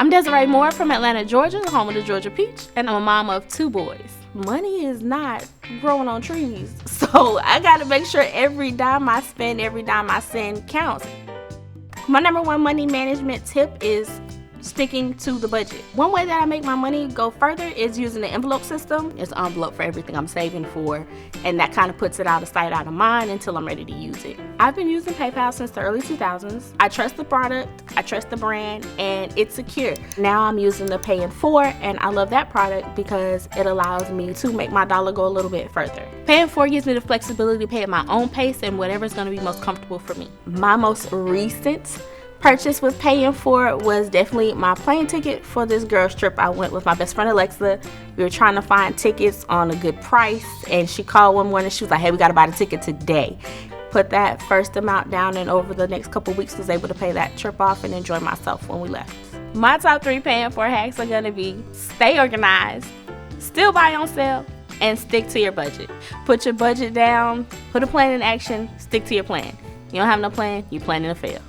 I'm Desiree Moore from Atlanta, Georgia, the home of the Georgia Peach, and I'm a mom of 2 boys. Money is not growing on trees, so I gotta make sure every dime I spend, every dime I send counts. My number one money management tip is sticking to the budget. One way that I make my money go further is using the envelope system. It's an envelope for everything I'm saving for, and that kind of puts it out of sight, out of mind until I'm ready to use it. I've been using PayPal since the early 2000s. I trust the product, I trust the brand, and it's secure. Now I'm using the Pay in 4, and I love that product because it allows me to make my dollar go a little bit further. Pay in 4 gives me the flexibility to pay at my own pace and whatever's going to be most comfortable for me. My most recent purchase with Pay in 4 was definitely my plane ticket for this girls trip. I went with my best friend Alexa. We were trying to find tickets on a good price, and she called one morning. She was like, hey, we got to buy the ticket today. Put that first amount down, and over the next couple weeks was able to pay that trip off and enjoy myself when we left. My top 3 Pay in 4 hacks are going to be stay organized, still buy on sale, and stick to your budget. Put your budget down, put a plan in action, stick to your plan. You don't have no plan, you're planning to fail.